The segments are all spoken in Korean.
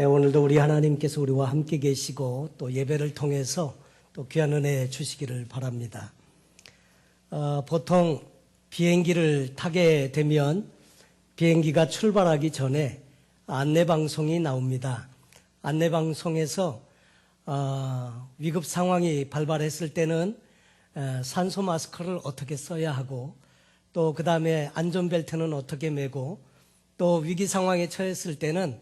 오늘도 우리 하나님께서 우리와 함께 계시고 또 예배를 통해서 또 귀한 은혜 주시기를 바랍니다. 보통 비행기를 타게 되면 비행기가 출발하기 전에 안내방송이 나옵니다. 안내방송에서 위급 상황이 발발했을 때는 산소 마스크를 어떻게 써야 하고 또 그 다음에 안전벨트는 어떻게 매고 또 위기 상황에 처했을 때는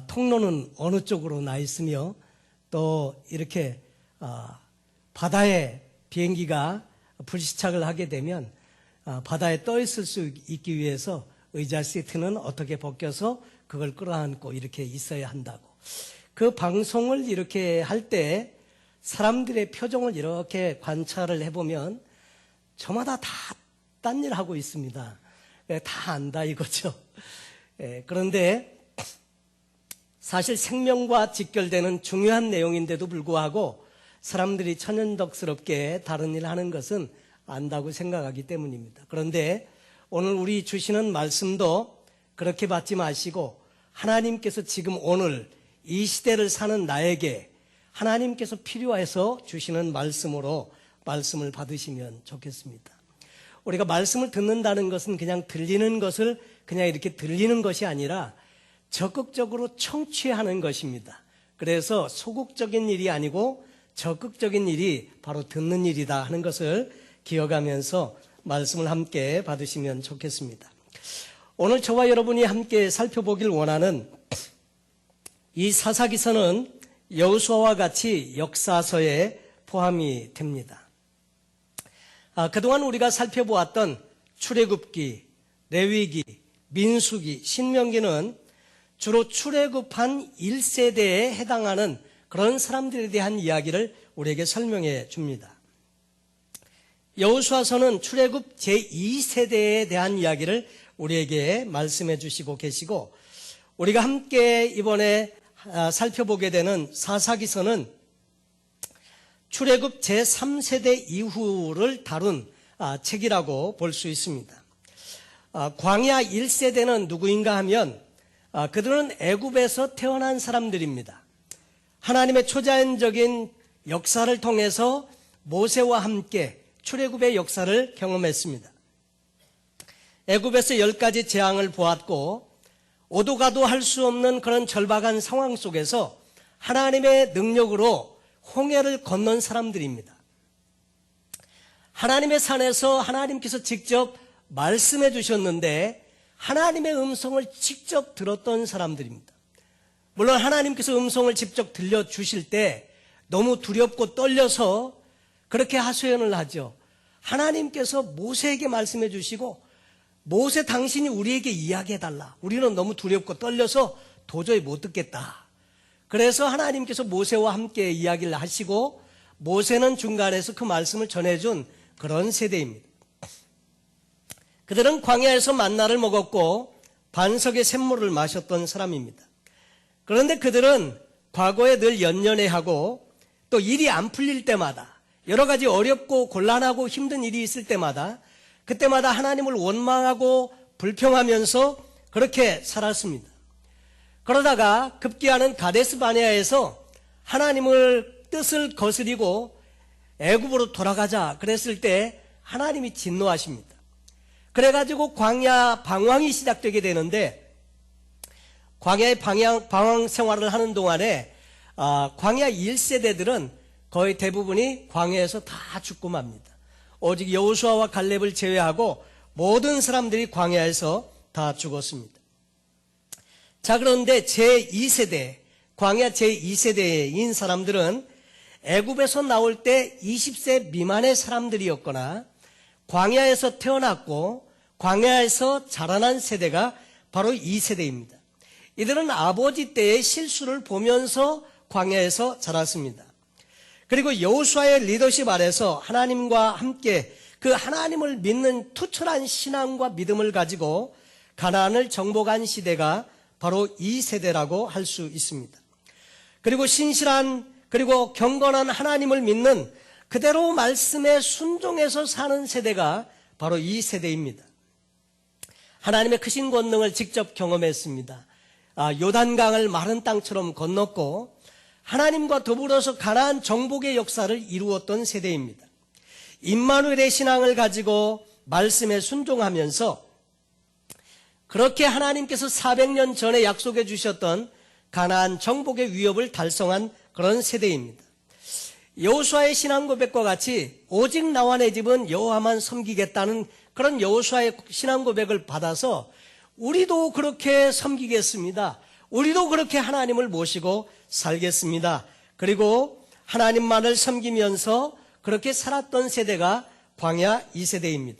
통로는 어느 쪽으로 나 있으며 또 이렇게 바다에 비행기가 불시착을 하게 되면 바다에 떠 있을 수 있기 위해서 의자 시트는 어떻게 벗겨서 그걸 끌어안고 이렇게 있어야 한다고. 그 방송을 이렇게 할 때 사람들의 표정을 이렇게 관찰을 해보면 저마다 다 딴 일 하고 있습니다. 다 안다 이거죠. 그런데 사실 생명과 직결되는 중요한 내용인데도 불구하고 사람들이 천연덕스럽게 다른 일을 하는 것은 안다고 생각하기 때문입니다. 그런데 오늘 우리 주시는 말씀도 그렇게 받지 마시고 하나님께서 지금 오늘 이 시대를 사는 나에게 하나님께서 필요해서 주시는 말씀으로 말씀을 받으시면 좋겠습니다. 우리가 말씀을 듣는다는 것은 그냥 들리는 것을 그냥 이렇게 들리는 것이 아니라 적극적으로 청취하는 것입니다. 그래서 소극적인 일이 아니고 적극적인 일이 바로 듣는 일이다 하는 것을 기억하면서 말씀을 함께 받으시면 좋겠습니다. 오늘 저와 여러분이 함께 살펴보길 원하는 이 사사기서는 여호수아와 같이 역사서에 포함이 됩니다. 그동안 우리가 살펴보았던 출애굽기, 레위기, 민수기, 신명기는 주로 출애굽한 1세대에 해당하는 그런 사람들에 대한 이야기를 우리에게 설명해 줍니다. 여호수아서는 출애굽 제2세대에 대한 이야기를 우리에게 말씀해 주시고 계시고 우리가 함께 이번에 살펴보게 되는 사사기서는 출애굽 제3세대 이후를 다룬 책이라고 볼 수 있습니다. 광야 1세대는 누구인가 하면 그들은 애굽에서 태어난 사람들입니다. 하나님의 초자연적인 역사를 통해서 모세와 함께 출애굽의 역사를 경험했습니다. 애굽에서 10가지 재앙을 보았고 오도 가도 할 수 없는 그런 절박한 상황 속에서 하나님의 능력으로 홍해를 건넌 사람들입니다. 하나님의 산에서 하나님께서 직접 말씀해 주셨는데 하나님의 음성을 직접 들었던 사람들입니다. 물론 하나님께서 음성을 직접 들려주실 때 너무 두렵고 떨려서 그렇게 하소연을 하죠. 하나님께서 모세에게 말씀해 주시고 모세 당신이 우리에게 이야기해달라. 우리는 너무 두렵고 떨려서 도저히 못 듣겠다. 그래서 하나님께서 모세와 함께 이야기를 하시고 모세는 중간에서 그 말씀을 전해준 그런 세대입니다. 그들은 광야에서 만나를 먹었고 반석의 샘물을 마셨던 사람입니다. 그런데 그들은 과거에 늘 연연해하고 또 일이 안 풀릴 때마다 여러 가지 어렵고 곤란하고 힘든 일이 있을 때마다 그때마다 하나님을 원망하고 불평하면서 그렇게 살았습니다. 그러다가 급기야는 가데스 바네아에서 하나님을 뜻을 거스리고 애굽으로 돌아가자 그랬을 때 하나님이 진노하십니다. 그래가지고 광야 방황이 시작되게 되는데 광야의 방황 생활을 하는 동안에 광야 1세대들은 거의 대부분이 광야에서 다 죽고 맙니다. 오직 여호수아와 갈렙을 제외하고 모든 사람들이 광야에서 다 죽었습니다. 자, 그런데 제2세대, 광야 제2세대인 사람들은 애굽에서 나올 때 20세 미만의 사람들이었거나 광야에서 태어났고 광야에서 자라난 세대가 바로 2세대입니다. 이들은 아버지 때의 실수를 보면서 광야에서 자랐습니다. 그리고 여호수아의 리더십 아래서 하나님과 함께 그 하나님을 믿는 투철한 신앙과 믿음을 가지고 가나안을 정복한 시대가 바로 이 세대라고 할 수 있습니다. 그리고 신실한 그리고 경건한 하나님을 믿는 그대로 말씀에 순종해서 사는 세대가 바로 이 세대입니다. 하나님의 크신 권능을 직접 경험했습니다. 요단강을 마른 땅처럼 건넜고 하나님과 더불어서 가나안 정복의 역사를 이루었던 세대입니다. 임마누엘의 신앙을 가지고 말씀에 순종하면서 그렇게 하나님께서 400년 전에 약속해 주셨던 가나안 정복의 위협을 달성한 그런 세대입니다. 여호수아의 신앙 고백과 같이 오직 나와 내 집은 여호와만 섬기겠다는 그런 여호수아의 신앙 고백을 받아서 우리도 그렇게 섬기겠습니다. 우리도 그렇게 하나님을 모시고 살겠습니다. 그리고 하나님만을 섬기면서 그렇게 살았던 세대가 광야 2세대입니다.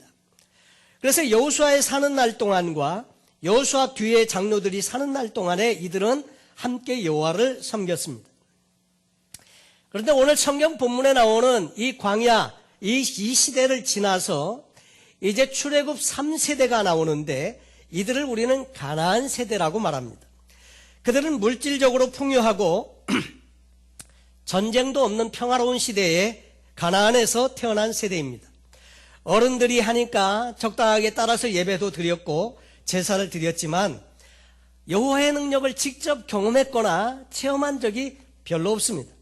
그래서 여호수아의 사는 날 동안과 여호수아 뒤에 장로들이 사는 날 동안에 이들은 함께 여호와를 섬겼습니다. 그런데 오늘 성경 본문에 나오는 이 광야 이 시대를 지나서 이제 출애굽 3세대가 나오는데 이들을 우리는 가나안 세대라고 말합니다. 그들은 물질적으로 풍요하고 전쟁도 없는 평화로운 시대에 가나안에서 태어난 세대입니다. 어른들이 하니까 적당하게 따라서 예배도 드렸고 제사를 드렸지만 여호와의 능력을 직접 경험했거나 체험한 적이 별로 없습니다.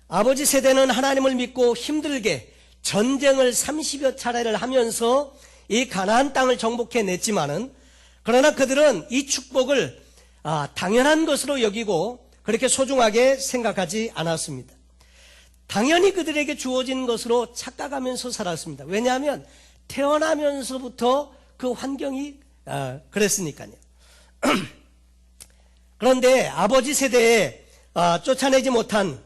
아버지 세대는 하나님을 믿고 힘들게 전쟁을 30여 차례를 하면서 이 가나안 땅을 정복해냈지만은 그러나 그들은 이 축복을 당연한 것으로 여기고 그렇게 소중하게 생각하지 않았습니다. 당연히 그들에게 주어진 것으로 착각하면서 살았습니다. 왜냐하면 태어나면서부터 그 환경이 그랬으니까요. 그런데 아버지 세대에 쫓아내지 못한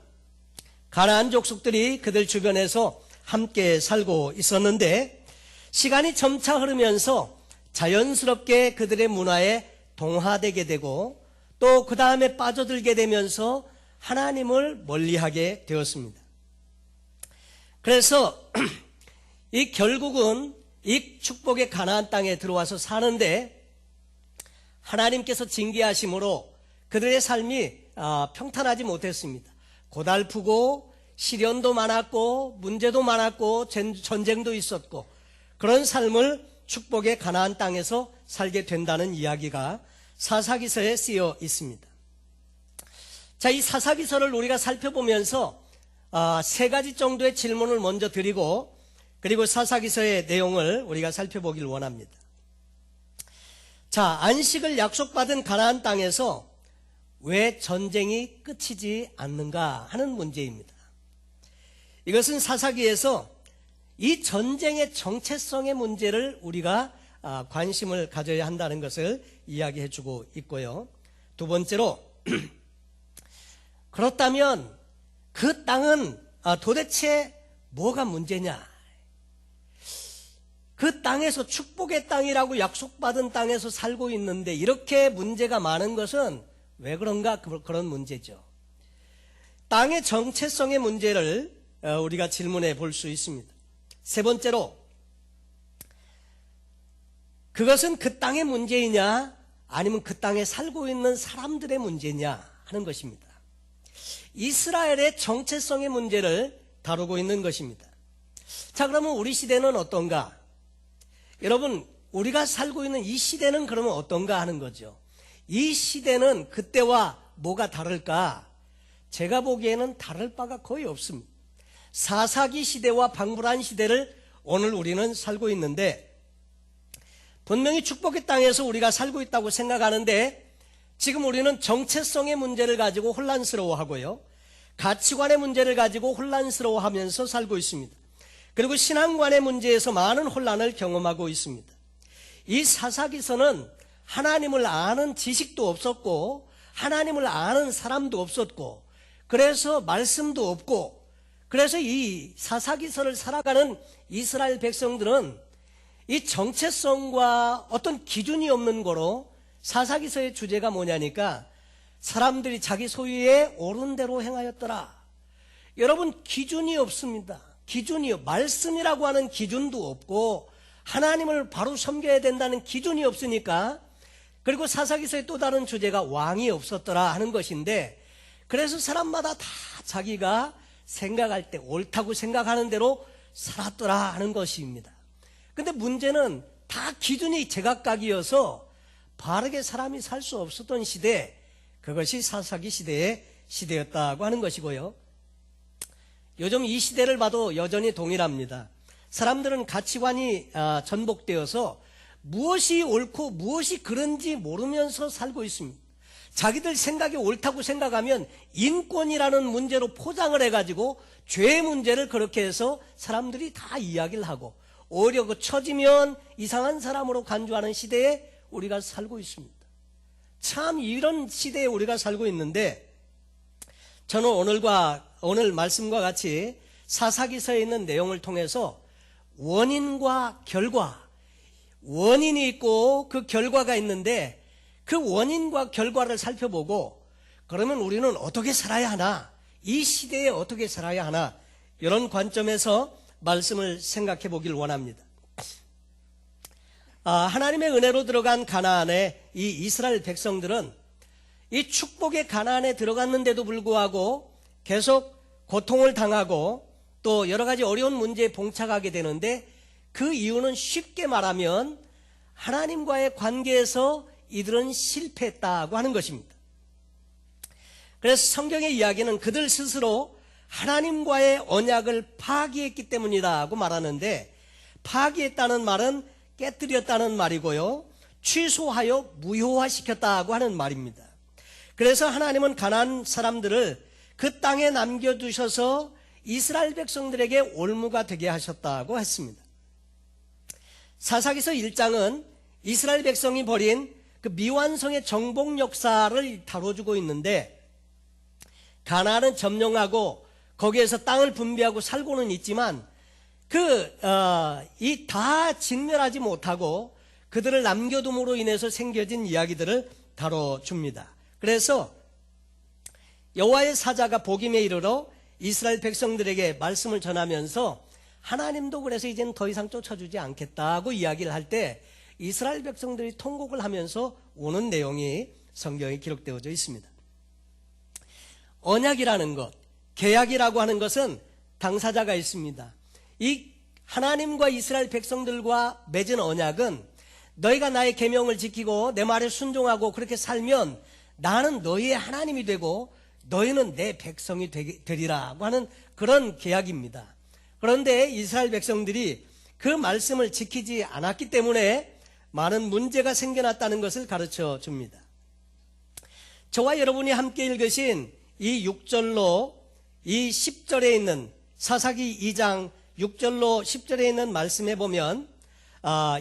가나안 족속들이 그들 주변에서 함께 살고 있었는데 시간이 점차 흐르면서 자연스럽게 그들의 문화에 동화되게 되고 또 그 다음에 빠져들게 되면서 하나님을 멀리하게 되었습니다. 그래서 결국은 이 축복의 가나안 땅에 들어와서 사는데 하나님께서 징계하심으로 그들의 삶이 평탄하지 못했습니다. 고달프고 시련도 많았고 문제도 많았고 전쟁도 있었고 그런 삶을 축복의 가나안 땅에서 살게 된다는 이야기가 사사기서에 쓰여 있습니다. 자, 이 사사기서를 우리가 살펴보면서 세 가지 정도의 질문을 먼저 드리고 그리고 사사기서의 내용을 우리가 살펴보길 원합니다. 자, 안식을 약속받은 가나안 땅에서 왜 전쟁이 끝이지 않는가 하는 문제입니다. 이것은 사사기에서 이 전쟁의 정체성의 문제를 우리가 관심을 가져야 한다는 것을 이야기해 주고 있고요. 두 번째로 그렇다면 그 땅은 도대체 뭐가 문제냐? 그 땅에서 축복의 땅이라고 약속받은 땅에서 살고 있는데 이렇게 문제가 많은 것은 왜 그런가? 그런 문제죠. 땅의 정체성의 문제를 우리가 질문해 볼 수 있습니다. 세 번째로 그것은 그 땅의 문제이냐 아니면 그 땅에 살고 있는 사람들의 문제냐 하는 것입니다. 이스라엘의 정체성의 문제를 다루고 있는 것입니다. 자, 그러면 우리 시대는 어떤가? 여러분, 우리가 살고 있는 이 시대는 그러면 어떤가 하는 거죠. 이 시대는 그때와 뭐가 다를까? 제가 보기에는 다를 바가 거의 없습니다. 사사기 시대와 방불한 시대를 오늘 우리는 살고 있는데 분명히 축복의 땅에서 우리가 살고 있다고 생각하는데 지금 우리는 정체성의 문제를 가지고 혼란스러워하고요. 가치관의 문제를 가지고 혼란스러워하면서 살고 있습니다. 그리고 신앙관의 문제에서 많은 혼란을 경험하고 있습니다. 이 사사기서는 하나님을 아는 지식도 없었고 하나님을 아는 사람도 없었고 그래서 말씀도 없고 그래서 이 사사기서를 살아가는 이스라엘 백성들은 이 정체성과 어떤 기준이 없는 거로 사사기서의 주제가 뭐냐니까 사람들이 자기 소유에 옳은 대로 행하였더라. 여러분, 기준이 없습니다. 기준이요. 말씀이라고 하는 기준도 없고 하나님을 바로 섬겨야 된다는 기준이 없으니까 그리고 사사기서의 또 다른 주제가 왕이 없었더라 하는 것인데 그래서 사람마다 다 자기가 생각할 때 옳다고 생각하는 대로 살았더라 하는 것입니다. 근데 문제는 다 기준이 제각각이어서 바르게 사람이 살 수 없었던 시대, 그것이 사사기 시대의 시대였다고 하는 것이고요. 요즘 이 시대를 봐도 여전히 동일합니다. 사람들은 가치관이 전복되어서 무엇이 옳고 무엇이 그른지 모르면서 살고 있습니다. 자기들 생각이 옳다고 생각하면 인권이라는 문제로 포장을 해가지고 죄의 문제를 그렇게 해서 사람들이 다 이야기를 하고, 오히려 그 처지면 이상한 사람으로 간주하는 시대에 우리가 살고 있습니다. 참 이런 시대에 우리가 살고 있는데, 저는 오늘 말씀과 같이 사사기서에 있는 내용을 통해서 원인과 결과, 원인이 있고 그 결과가 있는데 그 원인과 결과를 살펴보고, 그러면 우리는 어떻게 살아야 하나, 이 시대에 어떻게 살아야 하나, 이런 관점에서 말씀을 생각해 보길 원합니다. 하나님의 은혜로 들어간 가나안의 이 이스라엘 백성들은 이 축복의 가나안에 들어갔는데도 불구하고 계속 고통을 당하고 또 여러 가지 어려운 문제에 봉착하게 되는데, 그 이유는 쉽게 말하면 하나님과의 관계에서 이들은 실패했다고 하는 것입니다. 그래서 성경의 이야기는 그들 스스로 하나님과의 언약을 파기했기 때문이라고 말하는데, 파기했다는 말은 깨뜨렸다는 말이고요, 취소하여 무효화시켰다고 하는 말입니다. 그래서 하나님은 가나안 사람들을 그 땅에 남겨두셔서 이스라엘 백성들에게 올무가 되게 하셨다고 했습니다. 사사기서 1장은 이스라엘 백성이 벌인 그 미완성의 정복 역사를 다뤄주고 있는데, 가나안은 점령하고 거기에서 땅을 분배하고 살고는 있지만 이 다 진멸하지 못하고 그들을 남겨둠으로 인해서 생겨진 이야기들을 다뤄줍니다. 그래서 여호와의 사자가 복임에 이르러 이스라엘 백성들에게 말씀을 전하면서 하나님도 그래서 이제는 더 이상 쫓아주지 않겠다고 이야기를 할 때 이스라엘 백성들이 통곡을 하면서 오는 내용이 성경에 기록되어져 있습니다. 언약이라는 것, 계약이라고 하는 것은 당사자가 있습니다. 이 하나님과 이스라엘 백성들과 맺은 언약은 너희가 나의 계명을 지키고 내 말에 순종하고 그렇게 살면 나는 너희의 하나님이 되고 너희는 내 백성이 되리라고 하는 그런 계약입니다. 그런데 이스라엘 백성들이 그 말씀을 지키지 않았기 때문에 많은 문제가 생겨났다는 것을 가르쳐 줍니다. 저와 여러분이 함께 읽으신 이 6절로 이 10절에 있는 사사기 2장 6절로 10절에 있는 말씀에 보면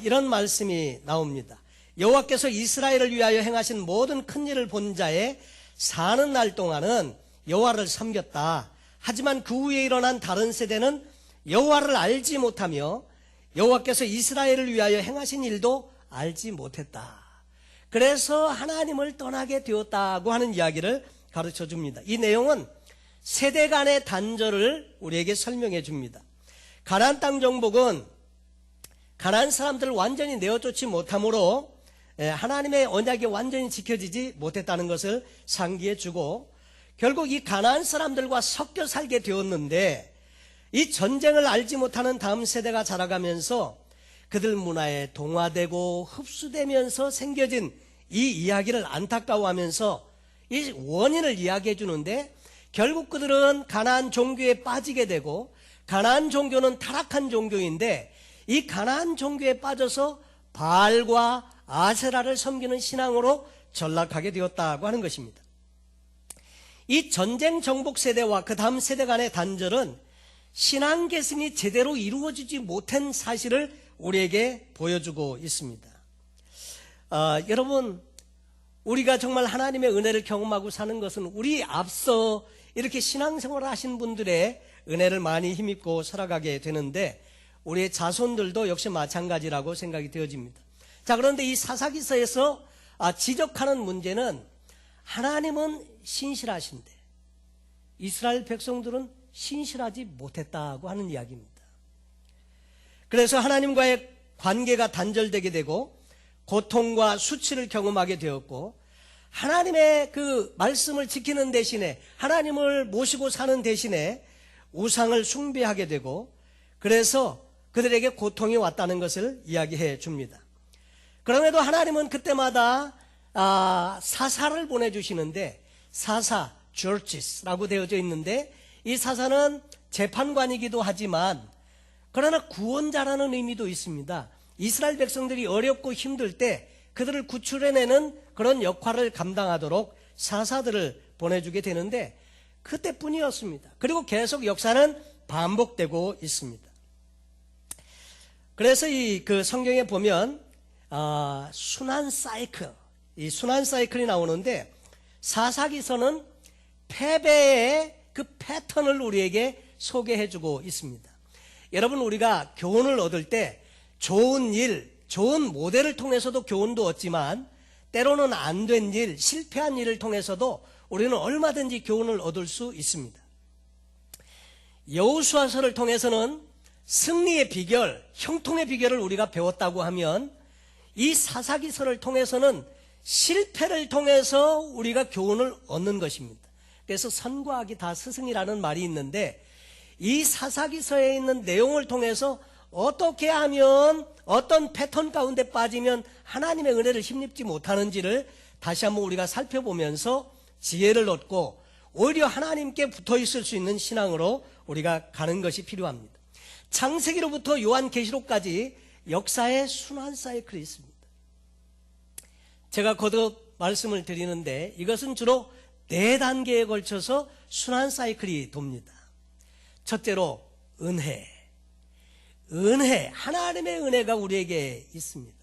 이런 말씀이 나옵니다. 여호와께서 이스라엘을 위하여 행하신 모든 큰 일을 본 자의 사는 날 동안은 여호와를 섬겼다. 하지만 그 후에 일어난 다른 세대는 여호와를 알지 못하며 여호와께서 이스라엘을 위하여 행하신 일도 알지 못했다. 그래서 하나님을 떠나게 되었다고 하는 이야기를 가르쳐 줍니다. 이 내용은 세대 간의 단절을 우리에게 설명해 줍니다. 가나안 땅 정복은 가나안 사람들을 완전히 내어쫓지 못함으로 하나님의 언약이 완전히 지켜지지 못했다는 것을 상기해 주고, 결국 이 가나안 사람들과 섞여 살게 되었는데, 이 전쟁을 알지 못하는 다음 세대가 자라가면서 그들 문화에 동화되고 흡수되면서 생겨진 이 이야기를 안타까워하면서 이 원인을 이야기해 주는데, 결국 그들은 가나안 종교에 빠지게 되고, 가나안 종교는 타락한 종교인데 이 가나안 종교에 빠져서 바알과 아세라를 섬기는 신앙으로 전락하게 되었다고 하는 것입니다. 이 전쟁 정복 세대와 그 다음 세대 간의 단절은 신앙 계승이 제대로 이루어지지 못한 사실을 우리에게 보여주고 있습니다. 여러분, 우리가 정말 하나님의 은혜를 경험하고 사는 것은 우리 앞서 이렇게 신앙생활을 하신 분들의 은혜를 많이 힘입고 살아가게 되는데, 우리의 자손들도 역시 마찬가지라고 생각이 되어집니다. 자, 그런데 이 사사기서에서 지적하는 문제는 하나님은 신실하신데 이스라엘 백성들은 신실하지 못했다고 하는 이야기입니다. 그래서 하나님과의 관계가 단절되게 되고 고통과 수치를 경험하게 되었고, 하나님의 그 말씀을 지키는 대신에, 하나님을 모시고 사는 대신에 우상을 숭배하게 되고, 그래서 그들에게 고통이 왔다는 것을 이야기해 줍니다. 그럼에도 하나님은 그때마다 사사를 보내주시는데, 사사, judges라고 되어져 있는데, 이 사사는 재판관이기도 하지만 그러나 구원자라는 의미도 있습니다. 이스라엘 백성들이 어렵고 힘들 때 그들을 구출해내는 그런 역할을 감당하도록 사사들을 보내주게 되는데, 그때뿐이었습니다. 그리고 계속 역사는 반복되고 있습니다. 그래서 그 성경에 보면 순환 사이클, 이 순환 사이클이 나오는데, 사사기서는 패배의 그 패턴을 우리에게 소개해주고 있습니다. 여러분, 우리가 교훈을 얻을 때 좋은 일, 좋은 모델을 통해서도 교훈도 얻지만, 때로는 안 된 일, 실패한 일을 통해서도 우리는 얼마든지 교훈을 얻을 수 있습니다. 여호수아서를 통해서는 승리의 비결, 형통의 비결을 우리가 배웠다고 하면, 이 사사기서를 통해서는 실패를 통해서 우리가 교훈을 얻는 것입니다. 그래서 선과 악이 다 스승이라는 말이 있는데, 이 사사기서에 있는 내용을 통해서 어떻게 하면, 어떤 패턴 가운데 빠지면 하나님의 은혜를 힘입지 못하는지를 다시 한번 우리가 살펴보면서 지혜를 얻고 오히려 하나님께 붙어 있을 수 있는 신앙으로 우리가 가는 것이 필요합니다. 창세기로부터 요한계시록까지 역사의 순환 사이클이 있습니다. 제가 거듭 말씀을 드리는데, 이것은 주로 4단계에 걸쳐서 순환 사이클이 돕니다. 첫째로 은혜, 하나님의 은혜가 우리에게 있습니다.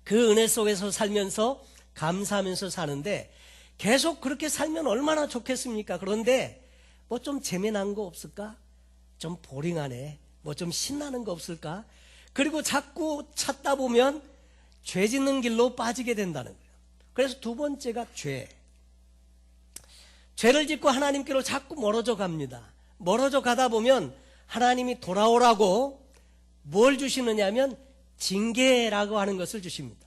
그 은혜 속에서 살면서 감사하면서 사는데, 계속 그렇게 살면 얼마나 좋겠습니까? 그런데 뭐 좀 재미난 거 없을까? 좀 보링하네, 뭐 좀 신나는 거 없을까? 그리고 자꾸 찾다 보면 죄 짓는 길로 빠지게 된다는 거예요. 그래서 두 번째가 죄를 짓고 하나님께로 자꾸 멀어져 갑니다. 멀어져 가다 보면 하나님이 돌아오라고 뭘 주시느냐 하면 징계라고 하는 것을 주십니다.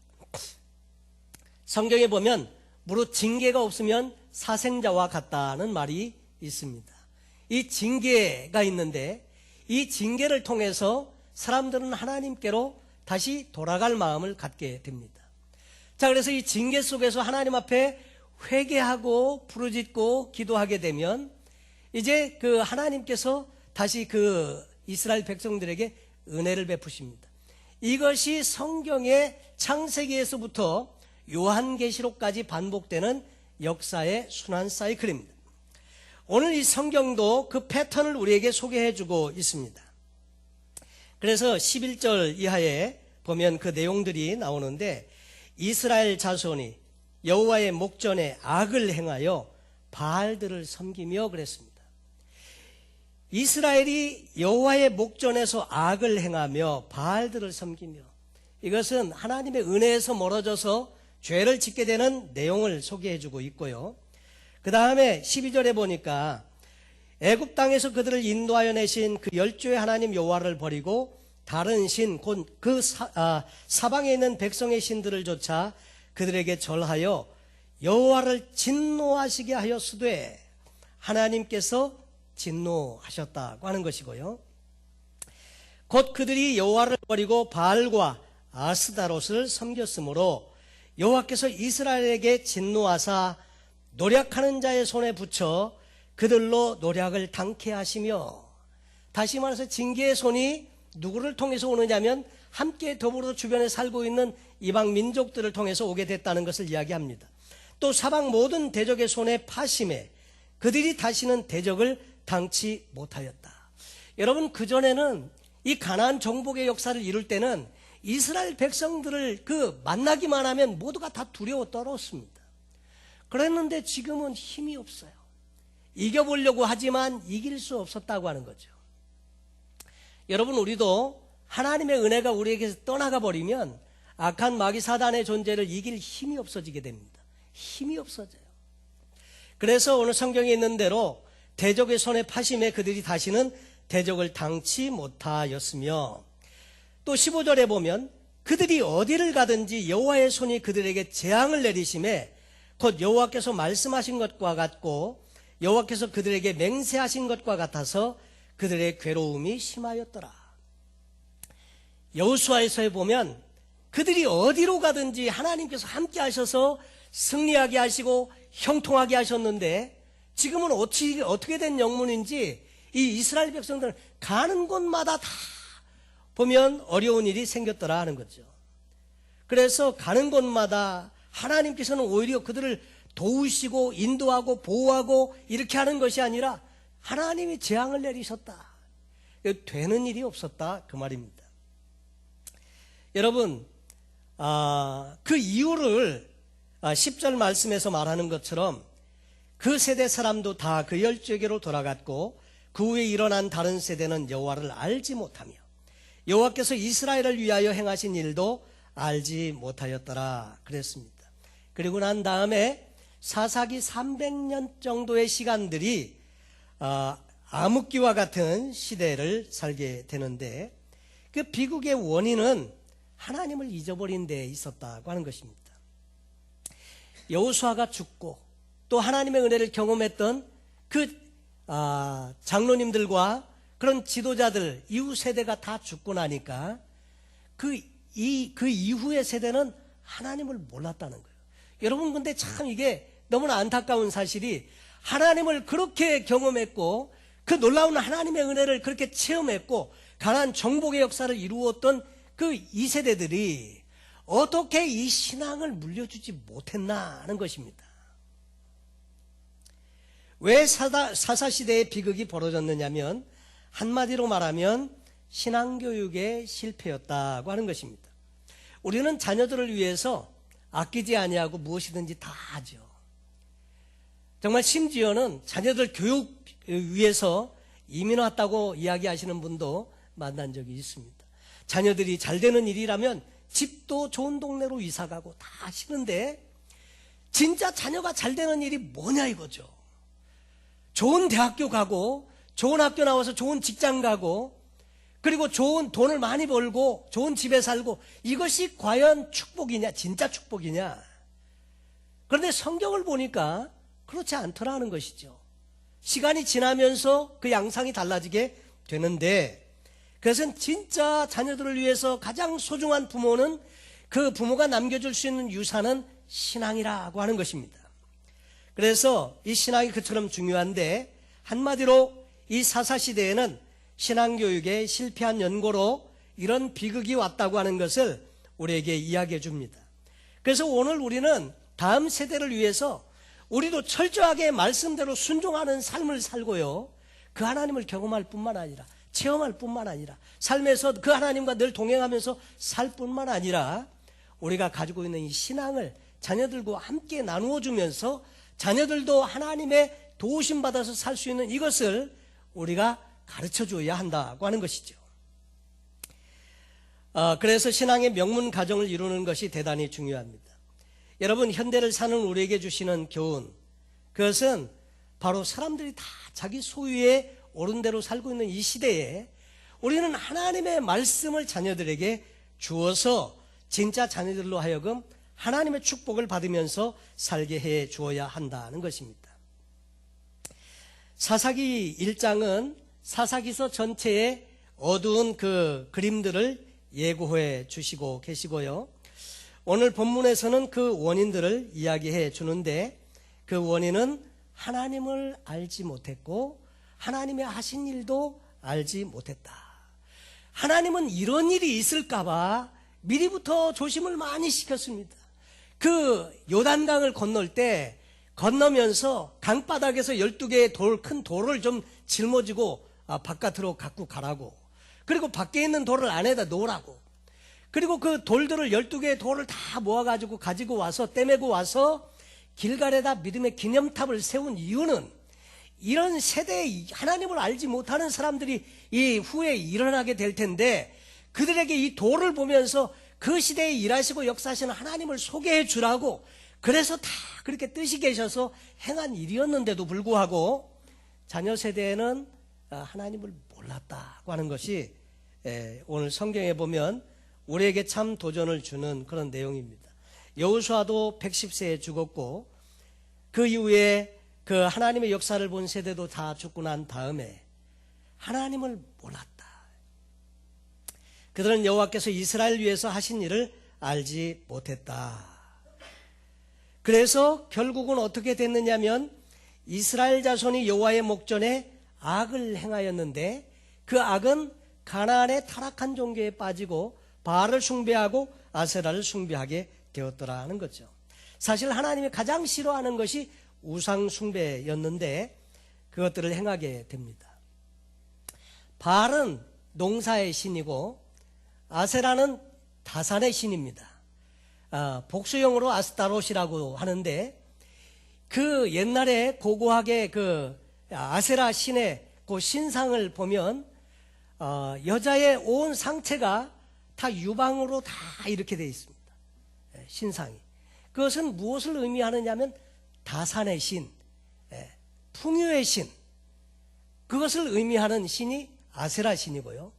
성경에 보면 무릇 징계가 없으면 사생자와 같다는 말이 있습니다. 이 징계가 있는데, 이 징계를 통해서 사람들은 하나님께로 다시 돌아갈 마음을 갖게 됩니다. 자, 그래서 이 징계 속에서 하나님 앞에 회개하고 부르짖고 기도하게 되면 이제 그 하나님께서 다시 그 이스라엘 백성들에게 은혜를 베푸십니다. 이것이 성경의 창세기에서부터 요한계시록까지 반복되는 역사의 순환 사이클입니다. 오늘 이 성경도 그 패턴을 우리에게 소개해주고 있습니다. 그래서 11절 이하에 보면 그 내용들이 나오는데, 이스라엘 자손이 여호와의 목전에 악을 행하여 바알들을 섬기며 그랬습니다. 이스라엘이 여호와의 목전에서 악을 행하며 바알들을 섬기며, 이것은 하나님의 은혜에서 멀어져서 죄를 짓게 되는 내용을 소개해주고 있고요. 그 다음에 12절에 보니까 애굽 땅에서 그들을 인도하여 내신 그 열조의 하나님 여호와를 버리고 다른 신, 곧 그 사방에 있는 백성의 신들을 좇아 그들에게 절하여 여호와를 진노하시게 하였으되, 하나님께서 진노하셨다고 하는 것이고요. 곧 그들이 여호와를 버리고 바알과 아스다롯을 섬겼으므로 여호와께서 이스라엘에게 진노하사 노략하는 자의 손에 붙여 그들로 노략을 당케 하시며, 다시 말해서 징계의 손이 누구를 통해서 오느냐면 함께 더불어 주변에 살고 있는 이방 민족들을 통해서 오게 됐다는 것을 이야기합니다. 또 사방 모든 대적의 손에 파심해 그들이 다시는 대적을 당치 못하였다. 여러분, 그전에는 이 가나안 정복의 역사를 이룰 때는 이스라엘 백성들을 만나기만 하면 모두가 다 두려워 떨었습니다. 그랬는데 지금은 힘이 없어요. 이겨보려고 하지만 이길 수 없었다고 하는 거죠. 여러분, 우리도 하나님의 은혜가 우리에게서 떠나가 버리면 악한 마귀 사단의 존재를 이길 힘이 없어지게 됩니다. 힘이 없어져요. 그래서 오늘 성경에 있는 대로 대적의 손에 파심해 그들이 다시는 대적을 당치 못하였으며, 또 15절에 보면 그들이 어디를 가든지 여호와의 손이 그들에게 재앙을 내리심에 곧 여호와께서 말씀하신 것과 같고 여호와께서 그들에게 맹세하신 것과 같아서 그들의 괴로움이 심하였더라. 여호수아에서 보면 그들이 어디로 가든지 하나님께서 함께 하셔서 승리하게 하시고 형통하게 하셨는데, 지금은 어떻게 된 영문인지 이 이스라엘 백성들은 가는 곳마다 다 보면 어려운 일이 생겼더라 하는 거죠. 그래서 가는 곳마다 하나님께서는 오히려 그들을 도우시고 인도하고 보호하고 이렇게 하는 것이 아니라 하나님이 재앙을 내리셨다. 되는 일이 없었다 그 말입니다. 여러분, 그 이유를 10절 말씀에서 말하는 것처럼 그 세대 사람도 다 그 열조에게로 돌아갔고 그 후에 일어난 다른 세대는 여호와를 알지 못하며 여호와께서 이스라엘을 위하여 행하신 일도 알지 못하였더라 그랬습니다. 그리고 난 다음에 사사기 300년 정도의 시간들이 암흑기와 같은 시대를 살게 되는데, 그 비극의 원인은 하나님을 잊어버린 데 있었다고 하는 것입니다. 여호수아가 죽고 또 하나님의 은혜를 경험했던 그 장로님들과 그런 지도자들 이후 세대가 다 죽고 나니까 그 이후의 세대는 하나님을 몰랐다는 거예요. 여러분, 근데 참 이게 너무나 안타까운 사실이, 하나님을 그렇게 경험했고 그 놀라운 하나님의 은혜를 그렇게 체험했고 가나안 정복의 역사를 이루었던 그 2세대들이 어떻게 이 신앙을 물려주지 못했나 하는 것입니다. 왜 사사시대의 비극이 벌어졌느냐면, 한마디로 말하면 신앙교육의 실패였다고 하는 것입니다. 우리는 자녀들을 위해서 아끼지 아니하고 무엇이든지 다 하죠. 정말 심지어는 자녀들 교육 위해서 이민 왔다고 이야기하시는 분도 만난 적이 있습니다. 자녀들이 잘 되는 일이라면 집도 좋은 동네로 이사가고 다 하시는데, 진짜 자녀가 잘 되는 일이 뭐냐 이거죠. 좋은 대학교 가고 좋은 학교 나와서 좋은 직장 가고 그리고 좋은 돈을 많이 벌고 좋은 집에 살고, 이것이 과연 축복이냐, 진짜 축복이냐. 그런데 성경을 보니까 그렇지 않더라는 것이죠. 시간이 지나면서 그 양상이 달라지게 되는데, 그것은 진짜 자녀들을 위해서 가장 소중한 부모는 그 부모가 남겨줄 수 있는 유산은 신앙이라고 하는 것입니다. 그래서 이 신앙이 그처럼 중요한데, 한마디로 이 사사시대에는 신앙교육에 실패한 연고로 이런 비극이 왔다고 하는 것을 우리에게 이야기해 줍니다. 그래서 오늘 우리는 다음 세대를 위해서 우리도 철저하게 말씀대로 순종하는 삶을 살고요, 그 하나님을 경험할 뿐만 아니라, 체험할 뿐만 아니라, 삶에서 그 하나님과 늘 동행하면서 살 뿐만 아니라 우리가 가지고 있는 이 신앙을 자녀들과 함께 나누어 주면서 자녀들도 하나님의 도우심 받아서 살 수 있는 이것을 우리가 가르쳐 줘야 한다고 하는 것이죠. 그래서 신앙의 명문 가정을 이루는 것이 대단히 중요합니다. 여러분, 현대를 사는 우리에게 주시는 교훈, 그것은 바로 사람들이 다 자기 소유에 옳은 대로 살고 있는 이 시대에 우리는 하나님의 말씀을 자녀들에게 주어서 진짜 자녀들로 하여금 하나님의 축복을 받으면서 살게 해 주어야 한다는 것입니다. 사사기 1장은 사사기서 전체의 어두운 그 그림들을 예고해 주시고 계시고요, 오늘 본문에서는 그 원인들을 이야기해 주는데, 그 원인은 하나님을 알지 못했고 하나님의 하신 일도 알지 못했다. 하나님은 이런 일이 있을까봐 미리부터 조심을 많이 시켰습니다. 그 요단강을 건널 때 건너면서 강바닥에서 12개의 큰 돌을 좀 짊어지고 바깥으로 갖고 가라고, 그리고 밖에 있는 돌을 안에다 놓으라고, 그리고 그 돌들을 12개의 돌을 다 모아가지고 가지고 와서 떼매고 와서 길갈에다 믿음의 기념탑을 세운 이유는, 이런 세대에 하나님을 알지 못하는 사람들이 이 후에 일어나게 될 텐데, 그들에게 이 돌을 보면서 그 시대에 일하시고 역사하시는 하나님을 소개해 주라고, 그래서 다 그렇게 뜻이 계셔서 행한 일이었는데도 불구하고 자녀 세대에는 하나님을 몰랐다고 하는 것이 오늘 성경에 보면 우리에게 참 도전을 주는 그런 내용입니다. 여호수아도 110세에 죽었고 그 이후에 그 하나님의 역사를 본 세대도 다 죽고 난 다음에 하나님을 몰랐다. 그들은 여호와께서 이스라엘 위해서 하신 일을 알지 못했다. 그래서 결국은 어떻게 됐느냐면 이스라엘 자손이 여호와의 목전에 악을 행하였는데 그 악은 가나안의 타락한 종교에 빠지고 바알을 숭배하고 아세라를 숭배하게 되었더라 하는 거죠. 사실 하나님이 가장 싫어하는 것이 우상 숭배였는데 그것들을 행하게 됩니다. 바알은 농사의 신이고 아세라는 다산의 신입니다. 복수형으로 아스타롯이라고 하는데 그 옛날에 고고하게 그 아세라 신의 그 신상을 보면 여자의 온 상체가 다 유방으로 다 이렇게 되어 있습니다. 신상이. 그것은 무엇을 의미하느냐면 다산의 신, 풍요의 신, 그것을 의미하는 신이 아세라 신이고요.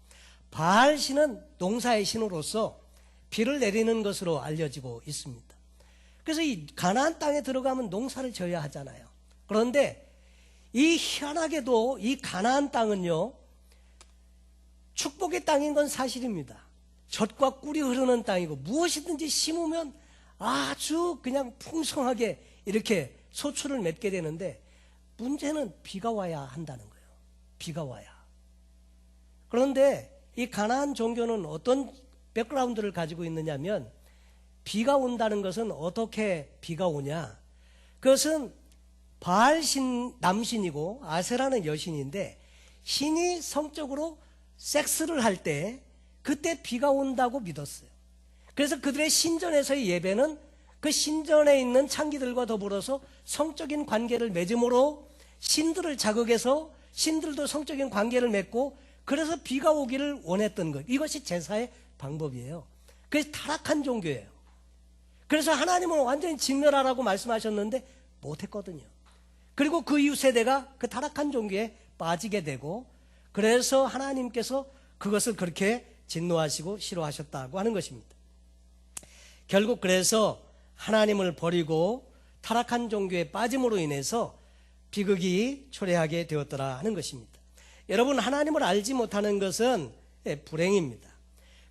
바알 신은 농사의 신으로서 비를 내리는 것으로 알려지고 있습니다. 그래서 이 가나안 땅에 들어가면 농사를 져야 하잖아요. 그런데 이 희한하게도 이 가나안 땅은요, 축복의 땅인 건 사실입니다. 젖과 꿀이 흐르는 땅이고 무엇이든지 심으면 아주 그냥 풍성하게 이렇게 소출을 맺게 되는데 문제는 비가 와야 한다는 거예요. 비가 와야. 그런데 이 가나안 종교는 어떤 백그라운드를 가지고 있느냐면 비가 온다는 것은 어떻게 비가 오냐? 그것은 바알신 남신이고 아세라는 여신인데 신이 성적으로 섹스를 할 때 그때 비가 온다고 믿었어요. 그래서 그들의 신전에서의 예배는 그 신전에 있는 창기들과 더불어서 성적인 관계를 맺음으로 신들을 자극해서 신들도 성적인 관계를 맺고 그래서 비가 오기를 원했던 것. 이것이 제사의 방법이에요. 그래서 타락한 종교예요. 그래서 하나님은 완전히 진멸하라고 말씀하셨는데 못했거든요. 그리고 그 이후 세대가 그 타락한 종교에 빠지게 되고 그래서 하나님께서 그것을 그렇게 진노하시고 싫어하셨다고 하는 것입니다. 결국 그래서 하나님을 버리고 타락한 종교에 빠짐으로 인해서 비극이 초래하게 되었더라 하는 것입니다. 여러분, 하나님을 알지 못하는 것은 불행입니다.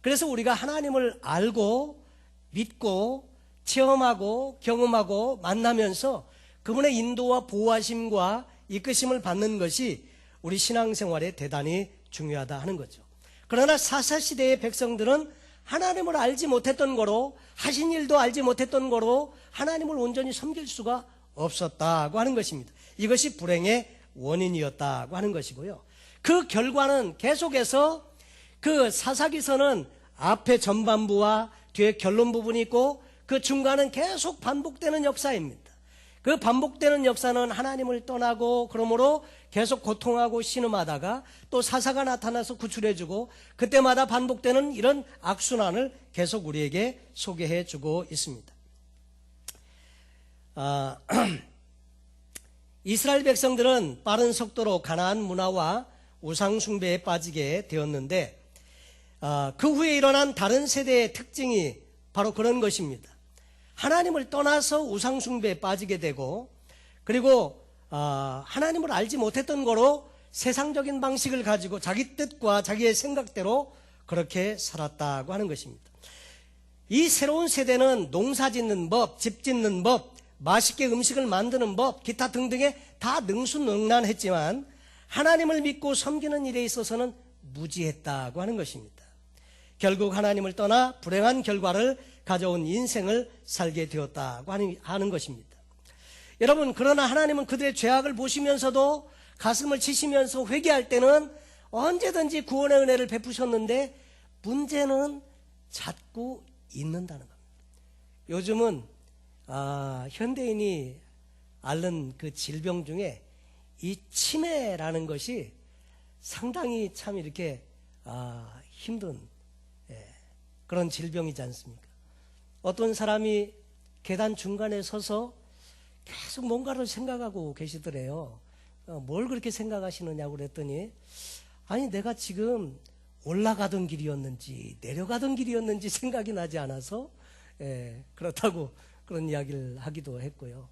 그래서 우리가 하나님을 알고 믿고 체험하고 경험하고 만나면서 그분의 인도와 보호하심과 이끄심을 받는 것이 우리 신앙생활에 대단히 중요하다 하는 거죠. 그러나 사사시대의 백성들은 하나님을 알지 못했던 거로 하신 일도 알지 못했던 거로 하나님을 온전히 섬길 수가 없었다고 하는 것입니다. 이것이 불행의 원인이었다고 하는 것이고요. 그 결과는 계속해서 그 사사기서는 앞에 전반부와 뒤에 결론 부분이 있고 그 중간은 계속 반복되는 역사입니다. 그 반복되는 역사는 하나님을 떠나고 그러므로 계속 고통하고 신음하다가 또 사사가 나타나서 구출해주고 그때마다 반복되는 이런 악순환을 계속 우리에게 소개해주고 있습니다. 이스라엘 백성들은 빠른 속도로 가나안 문화와 우상 숭배에 빠지게 되었는데 그 후에 일어난 다른 세대의 특징이 바로 그런 것입니다. 하나님을 떠나서 우상 숭배에 빠지게 되고 그리고 하나님을 알지 못했던 거로 세상적인 방식을 가지고 자기 뜻과 자기의 생각대로 그렇게 살았다고 하는 것입니다. 이 새로운 세대는 농사 짓는 법, 집 짓는 법, 맛있게 음식을 만드는 법, 기타 등등에 다 능수능란했지만 하나님을 믿고 섬기는 일에 있어서는 무지했다고 하는 것입니다. 결국 하나님을 떠나 불행한 결과를 가져온 인생을 살게 되었다고 하는 것입니다. 여러분, 그러나 하나님은 그들의 죄악을 보시면서도 가슴을 치시면서 회개할 때는 언제든지 구원의 은혜를 베푸셨는데 문제는 자꾸 잊는다는 겁니다. 요즘은 현대인이 앓는 그 질병 중에 이 치매라는 것이 상당히 참 이렇게 힘든 그런 질병이지 않습니까? 어떤 사람이 계단 중간에 서서 계속 뭔가를 생각하고 계시더래요. 뭘 그렇게 생각하시느냐고 그랬더니 아니 내가 지금 올라가던 길이었는지 내려가던 길이었는지 생각이 나지 않아서 그렇다고 그런 이야기를 하기도 했고요.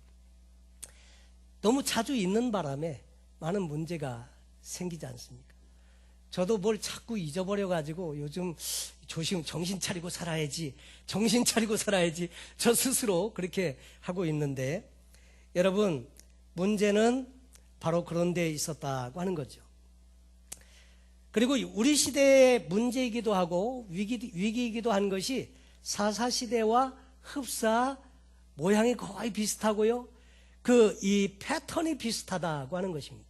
너무 자주 있는 바람에 많은 문제가 생기지 않습니까? 저도 뭘 자꾸 잊어버려가지고 요즘 정신 차리고 살아야지, 정신 차리고 살아야지 저 스스로 그렇게 하고 있는데, 여러분, 문제는 바로 그런 데 있었다고 하는 거죠. 그리고 우리 시대의 문제이기도 하고 위기이기도 한 것이 사사시대와 흡사 모양이 거의 비슷하고요, 이 패턴이 비슷하다고 하는 것입니다.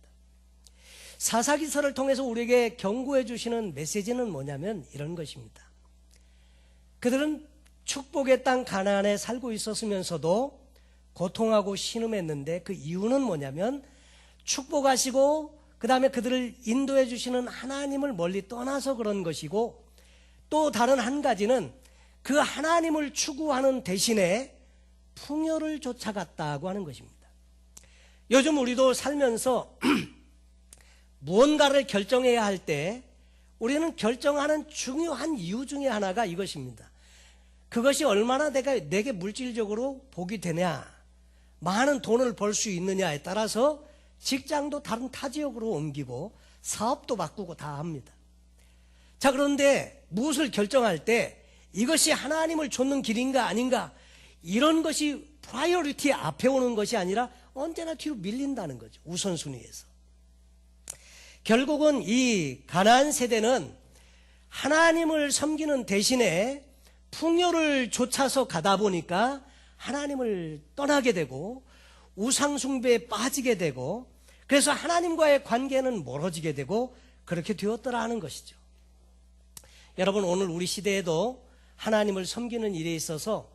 사사기서를 통해서 우리에게 경고해 주시는 메시지는 뭐냐면 이런 것입니다. 그들은 축복의 땅 가나안에 살고 있었으면서도 고통하고 신음했는데, 그 이유는 뭐냐면 축복하시고 그 다음에 그들을 인도해 주시는 하나님을 멀리 떠나서 그런 것이고, 또 다른 한 가지는 그 하나님을 추구하는 대신에 풍요를 쫓아갔다고 하는 것입니다. 요즘 우리도 살면서 무언가를 결정해야 할 때 우리는 결정하는 중요한 이유 중에 하나가 이것입니다. 그것이 얼마나 내게 물질적으로 복이 되냐, 많은 돈을 벌 수 있느냐에 따라서 직장도 다른 타 지역으로 옮기고 사업도 바꾸고 다 합니다. 자, 그런데 무엇을 결정할 때 이것이 하나님을 좇는 길인가 아닌가, 이런 것이 프라이어리티 앞에 오는 것이 아니라 언제나 뒤로 밀린다는 거죠. 우선순위에서. 결국은 이 가나안 세대는 하나님을 섬기는 대신에 풍요를 쫓아서 가다 보니까 하나님을 떠나게 되고 우상 숭배에 빠지게 되고, 그래서 하나님과의 관계는 멀어지게 되고 그렇게 되었더라 하는 것이죠. 여러분, 오늘 우리 시대에도 하나님을 섬기는 일에 있어서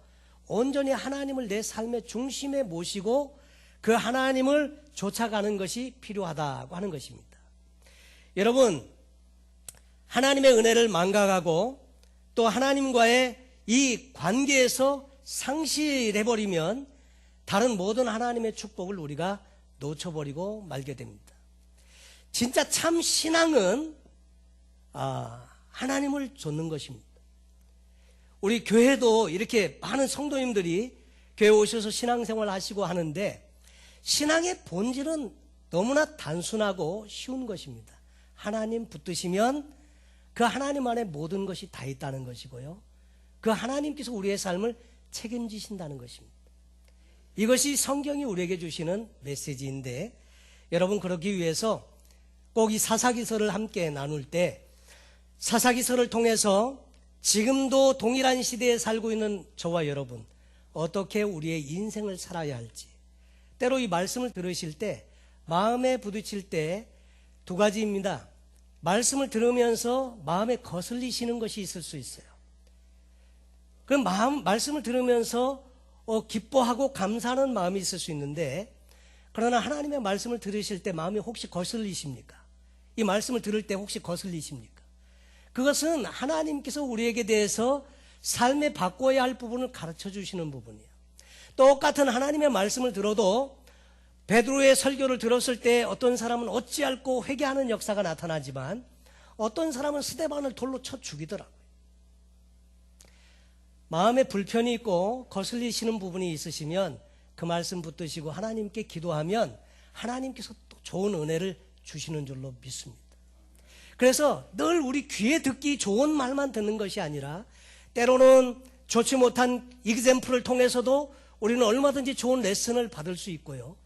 온전히 하나님을 내 삶의 중심에 모시고 그 하나님을 쫓아가는 것이 필요하다고 하는 것입니다. 여러분, 하나님의 은혜를 망각하고 또 하나님과의 이 관계에서 상실해버리면 다른 모든 하나님의 축복을 우리가 놓쳐버리고 말게 됩니다. 진짜 참 신앙은 하나님을 좇는 것입니다. 우리 교회도 이렇게 많은 성도님들이 교회 오셔서 신앙생활 하시고 하는데, 신앙의 본질은 너무나 단순하고 쉬운 것입니다. 하나님 붙드시면 그 하나님 안에 모든 것이 다 있다는 것이고요, 그 하나님께서 우리의 삶을 책임지신다는 것입니다. 이것이 성경이 우리에게 주시는 메시지인데, 여러분, 그러기 위해서 꼭 이 사사기서를 함께 나눌 때 사사기서를 통해서 지금도 동일한 시대에 살고 있는 저와 여러분, 어떻게 우리의 인생을 살아야 할지, 때로 이 말씀을 들으실 때 마음에 부딪힐 때 두 가지입니다. 말씀을 들으면서 마음에 거슬리시는 것이 있을 수 있어요. 그 말씀을 들으면서 기뻐하고 감사하는 마음이 있을 수 있는데, 그러나 하나님의 말씀을 들으실 때 마음이 혹시 거슬리십니까? 이 말씀을 들을 때 혹시 거슬리십니까? 그것은 하나님께서 우리에게 대해서 삶에 바꿔야 할 부분을 가르쳐 주시는 부분이에요. 똑같은 하나님의 말씀을 들어도 베드로의 설교를 들었을 때 어떤 사람은 어찌할꼬 회개하는 역사가 나타나지만 어떤 사람은 스데반을 돌로 쳐 죽이더라고요. 마음에 불편이 있고 거슬리시는 부분이 있으시면 그 말씀 붙드시고 하나님께 기도하면 하나님께서 또 좋은 은혜를 주시는 줄로 믿습니다. 그래서 늘 우리 귀에 듣기 좋은 말만 듣는 것이 아니라 때로는 좋지 못한 example을 통해서도 우리는 얼마든지 좋은 레슨을 받을 수 있고요.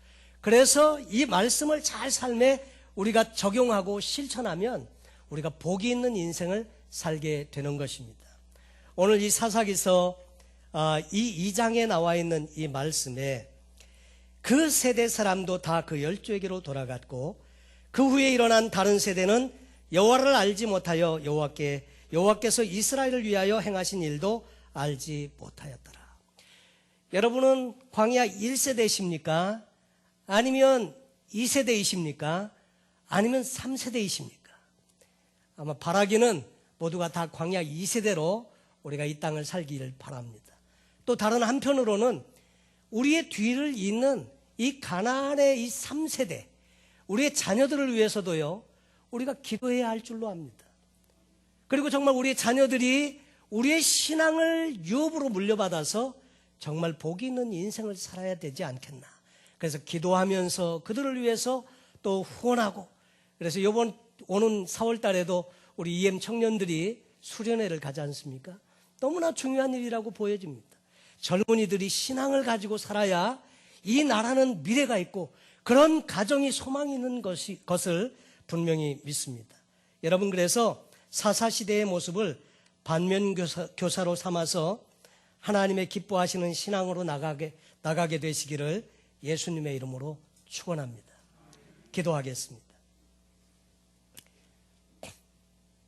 그래서 이 말씀을 잘 삶에 우리가 적용하고 실천하면 우리가 복이 있는 인생을 살게 되는 것입니다. 오늘 이 사사기서 이 2장에 나와 있는 이 말씀에 그 세대 사람도 다 그 열조에게로 돌아갔고, 그 후에 일어난 다른 세대는 여호와를 알지 못하여 여호와께서 이스라엘을 위하여 행하신 일도 알지 못하였더라. 여러분은 광야 1세대이십니까? 아니면 2세대이십니까? 아니면 3세대이십니까? 아마 바라기는 모두가 다 광야 2세대로 우리가 이 땅을 살기를 바랍니다. 또 다른 한편으로는 우리의 뒤를 잇는 이 가나안의 이 3세대, 우리의 자녀들을 위해서도요, 우리가 기도해야 할 줄로 압니다. 그리고 정말 우리의 자녀들이 우리의 신앙을 유업으로 물려받아서 정말 복이 있는 인생을 살아야 되지 않겠나. 그래서 기도하면서 그들을 위해서 또 후원하고, 그래서 이번 오는 4월 달에도 우리 EM 청년들이 수련회를 가지 않습니까? 너무나 중요한 일이라고 보여집니다. 젊은이들이 신앙을 가지고 살아야 이 나라는 미래가 있고 그런 가정이 소망이 있는 것을 분명히 믿습니다. 여러분, 그래서 사사시대의 모습을 반면교사로 삼아서 하나님의 기뻐하시는 신앙으로 나가게 되시기를 예수님의 이름으로 축원합니다. 기도하겠습니다.